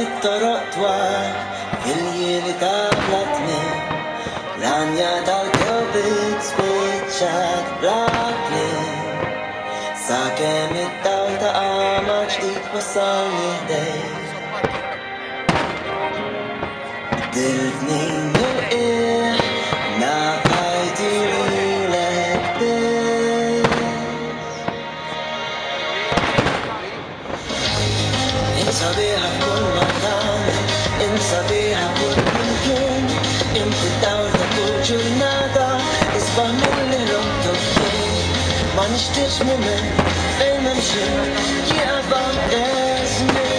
it-toroq twal fil-jieli tablatni l-anja tal-kewbit spiċċat blatni sakemm id-dawl ta' qama ġdid wassalni ħdejk. Diltni nil-qieħ nafajti lilek biss. Insabiħa kull makan, insabiħa kull imkien, inti dawl ta' kull ġurnata, isbaħ mill-lilhom tofkin. Ma nixtieqx mument fejn m'hemmx jaqbad żmien.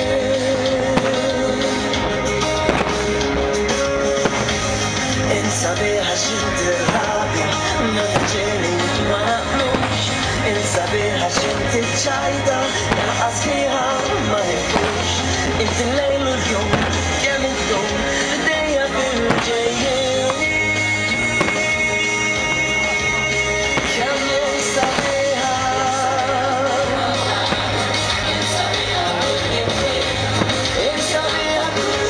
Insabiħa x'inti rabja, meta ġieli ma naqblux, insabiħa x'inti ċajda, lanqas fiha ma nifhmux. Inti l-lejl u l-jum kemm iddum dejja fil-ġejjieni. Kemm insabiħa. Insabiħa kull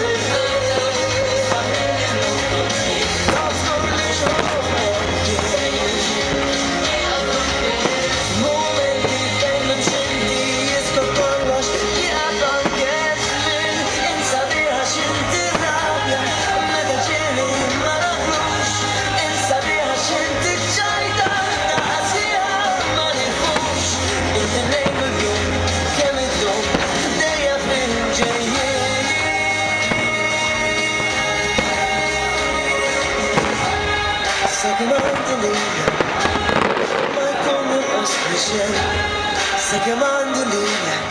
momenti fejn m'hemmx jiswa kollox jaqbad kesbin. Insabiħa x'inti rabja, meta ġieli ma naqblux, insabiħa x'inti ċajda, lanqas fiha ma nifhmux. Inti l-lejl u l-jum kemm iddum dejja fil-ġejjieni. Sakemm għandi lilek ma jkun inqos biex xejn, sakemm għandi lilek